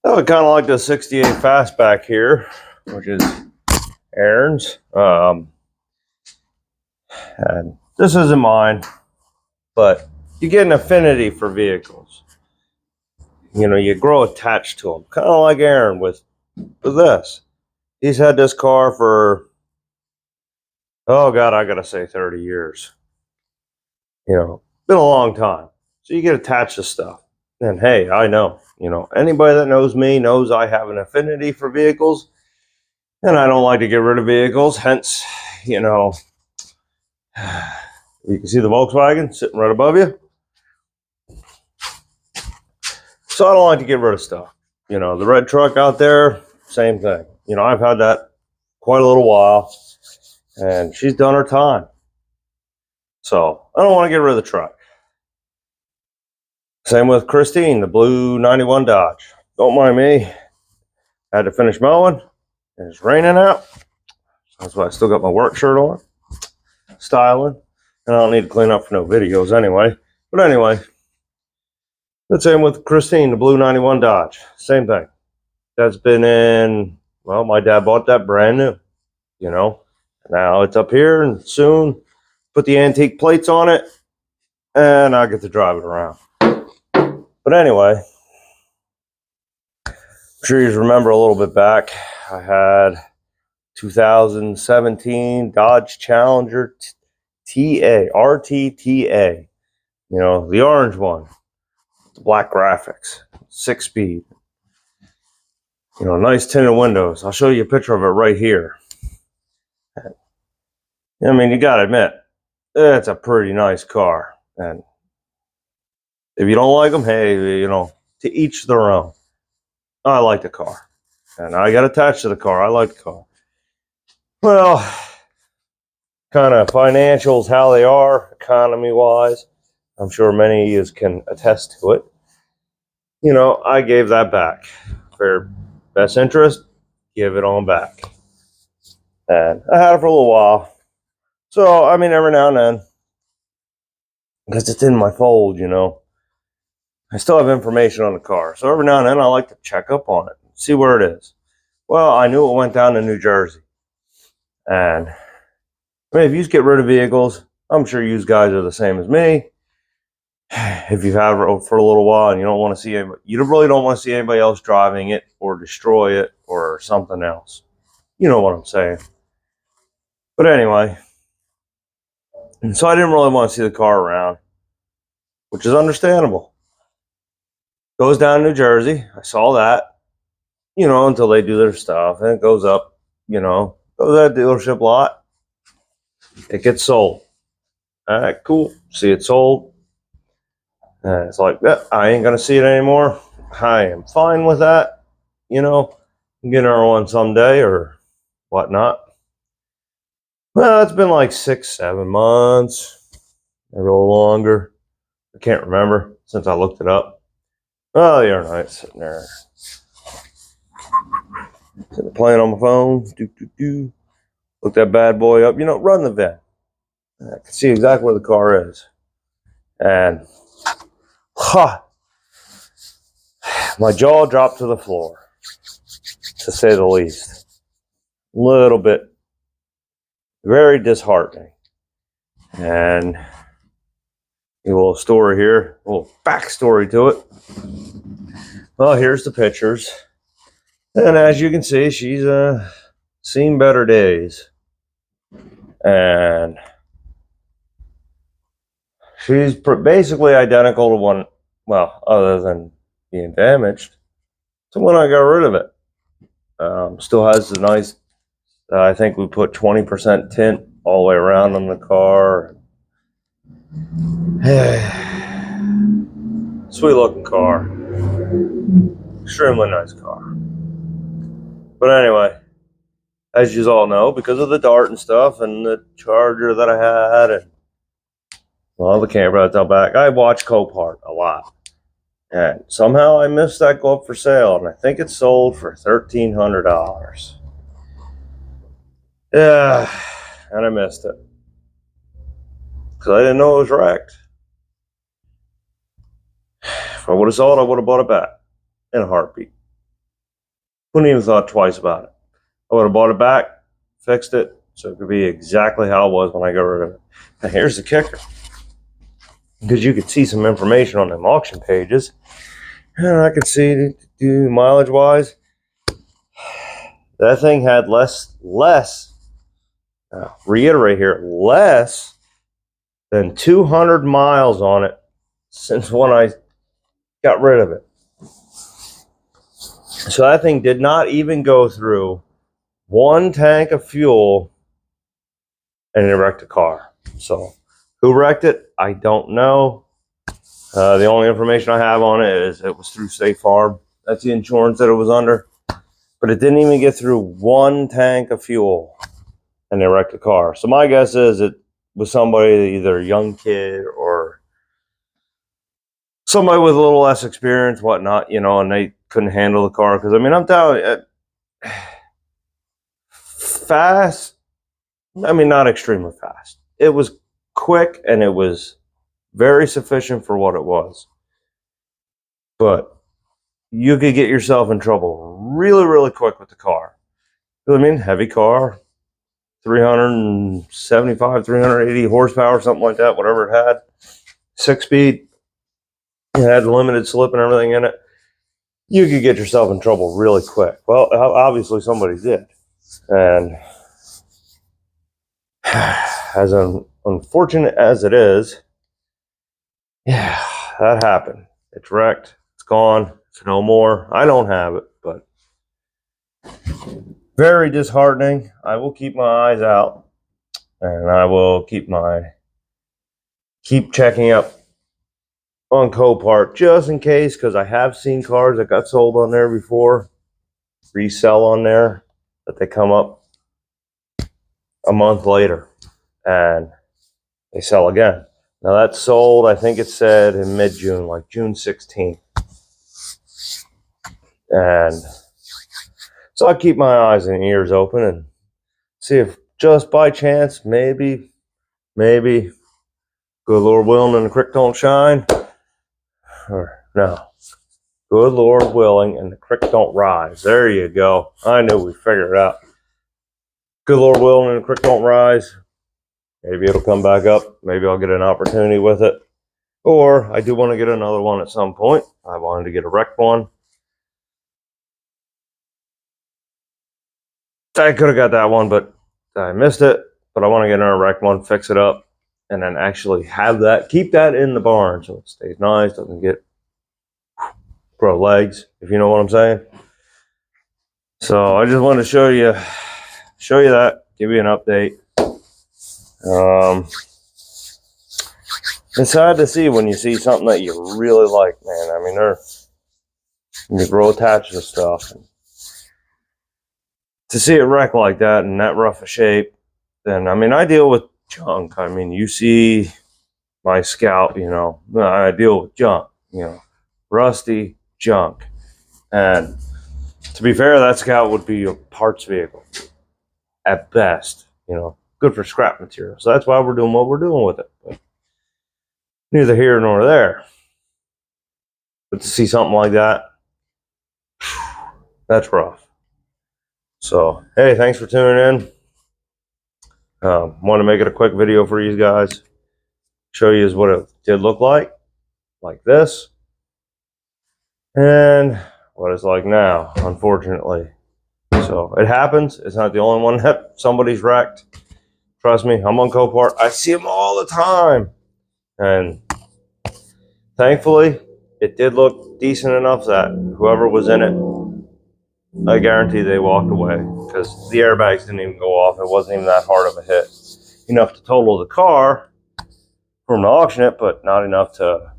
I would kind of like the 68 Fastback here, which is Aaron's. And this isn't mine, but you get an affinity for vehicles. You know, you grow attached to them, kind of like Aaron with this. He's had this car for, oh God, I gotta say 30 years. You know, been a long time. So you get attached to stuff. And hey, I know, anybody that knows me knows I have an affinity for vehicles, and I don't like to get rid of vehicles. Hence, you can see the Volkswagen sitting right above you. So I don't like to get rid of stuff. The red truck out there, same thing. I've had that quite a little while, and she's done her time. So I don't want to get rid of the truck. Same with Christine, the blue 91 Dodge. Don't mind me. I had to finish mowing, and it's raining out. That's why I still got my work shirt on, styling. And I don't need to clean up for no videos anyway. But anyway, the same with Christine, the blue 91 Dodge. Same thing. That's been in, well, my dad bought that brand new, Now it's up here, and soon put the antique plates on it, and I get to drive it around. But anyway, I'm sure you remember a little bit back, I had 2017 Dodge Challenger RTTA, the orange one, the black graphics, 6-speed, nice tinted windows. I'll show you a picture of it right here. I mean, you gotta admit, it's a pretty nice car. And if you don't like them, hey, to each their own. I like the car, and I got attached to the car. I like the car. Well, kind of financials, how they are, economy-wise. I'm sure many of you can attest to it. I gave that back. For best interest, give it on back. And I had it for a little while. So, I mean, every now and then, because it's in my fold, I still have information on the car. So every now and then I like to check up on it, see where it is. Well, I knew it went down to New Jersey. And I mean, if you get rid of vehicles, I'm sure you guys are the same as me. If you've had it for a little while and you really don't want to see anybody else driving it or destroy it or something else. You know what I'm saying. But anyway, and so I didn't really want to see the car around, which is understandable. Goes down to New Jersey. I saw that, until they do their stuff. And it goes up, goes to that dealership lot. It gets sold. All right, cool. See it sold. And it's like, yeah, I ain't going to see it anymore. I am fine with that. Get another one someday or whatnot. Well, it's been like 6-7 months, maybe a little longer. I can't remember since I looked it up. Oh, the other night, sitting there playing on my phone. Look that bad boy up. Run the VIN. I can see exactly where the car is. And, my jaw dropped to the floor, to say the least. A little bit. Very disheartening. And a little story here, a little backstory to it. Well, here's the pictures. And as you can see, she's seen better days. And she's basically identical to one, well, other than being damaged, to when I got rid of it. Still has the nice, I think we put 20% tint all the way around on the car. Sweet looking car. Extremely nice car. But anyway, as you all know, because of the Dart and stuff and the Charger that I had and the camera that's out back, I watch Copart a lot. And somehow I missed that go up for sale, and I think it sold for $1,300. Yeah, and I missed it. Because I didn't know it was wrecked. If I would have sold it, I would have bought it back in a heartbeat. Wouldn't even thought twice about it. I would have bought it back, fixed it, so it could be exactly how it was when I got rid of it. Now here's the kicker. Because you could see some information on them auction pages. And I could see, mileage-wise, that thing had less, reiterate here, less than 200 miles on it since when I got rid of it. So that thing did not even go through one tank of fuel and it wrecked a car. So who wrecked it? I don't know. The only information I have on it is it was through State Farm. That's the insurance that it was under. But it didn't even get through one tank of fuel and they wrecked the car. So my guess is it was somebody, either a young kid or somebody with a little less experience, whatnot, and they couldn't handle the car. Because, I mean, I'm telling you, fast, I mean, not extremely fast. It was quick and it was very sufficient for what it was. But you could get yourself in trouble really, really quick with the car. You know what I mean? Heavy car, 375, 380 horsepower, something like that, whatever it had. 6-speed. It had limited slip and everything in it. You could get yourself in trouble really quick. Well, obviously somebody did. And as unfortunate as it is, yeah, that happened. It's wrecked. It's gone. It's no more. I don't have it, but very disheartening. I will keep my eyes out, and I will keep checking up on Copart just in case, because I have seen cars that got sold on there before, resell on there, that they come up a month later and they sell again. Now that's sold, I think it said in mid-June, like June 16th. And so I keep my eyes and ears open and see if just by chance, maybe, good Lord willing and the creek don't shine. Or no, good Lord willing and the creek don't rise. There you go. I knew we figured it out. Good Lord willing and the creek don't rise. Maybe it'll come back up. Maybe I'll get an opportunity with it. Or I do want to get another one at some point. I wanted to get a wrecked one. I could have got that one, but I missed it. But I want to get another wrecked one, fix it up, and then actually have that, keep that in the barn so it stays nice, doesn't get grow legs, if you know what I'm saying. So I just wanted to show you that, give you an update. It's sad to see when you see something that you really like, man. I mean, you grow attached to stuff. And to see it wreck like that in that rough a shape, then, I mean, I deal with junk. I mean, you see my Scout, I deal with junk, rusty junk. And to be fair, that Scout would be a parts vehicle at best, good for scrap material. So that's why we're doing what we're doing with it. But neither here nor there. But to see something like that, that's rough. So, hey, thanks for tuning in. Want to make it a quick video for you guys. Show you what it did look like this. And what it's like now, unfortunately. So, it happens. It's not the only one that somebody's wrecked. Trust me, I'm on Copart. I see them all the time. And thankfully, it did look decent enough that whoever was in it, I guarantee they walked away because the airbags didn't even go off. It wasn't even that hard of a hit. Enough to total the car from the auction it, but not enough to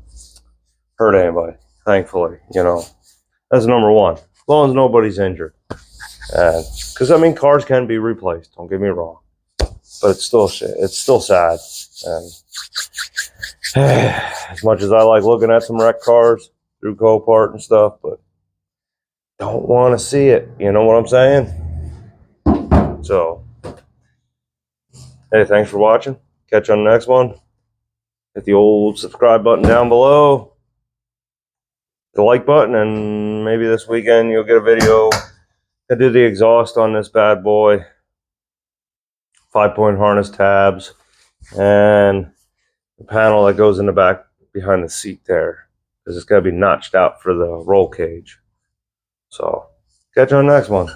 hurt anybody, thankfully. That's number one. As long as nobody's injured. Because, I mean, cars can be replaced, don't get me wrong. But it's still sad. And as much as I like looking at some wrecked cars through Copart and stuff, but don't want to see it. You know what I'm saying? So, hey, thanks for watching. Catch you on the next one. Hit the old subscribe button down below. The like button, and maybe this weekend you'll get a video I did the exhaust on this bad boy. 5-point harness tabs. And the panel that goes in the back behind the seat there. Because it's got to be notched out for the roll cage. So, catch you on the next one.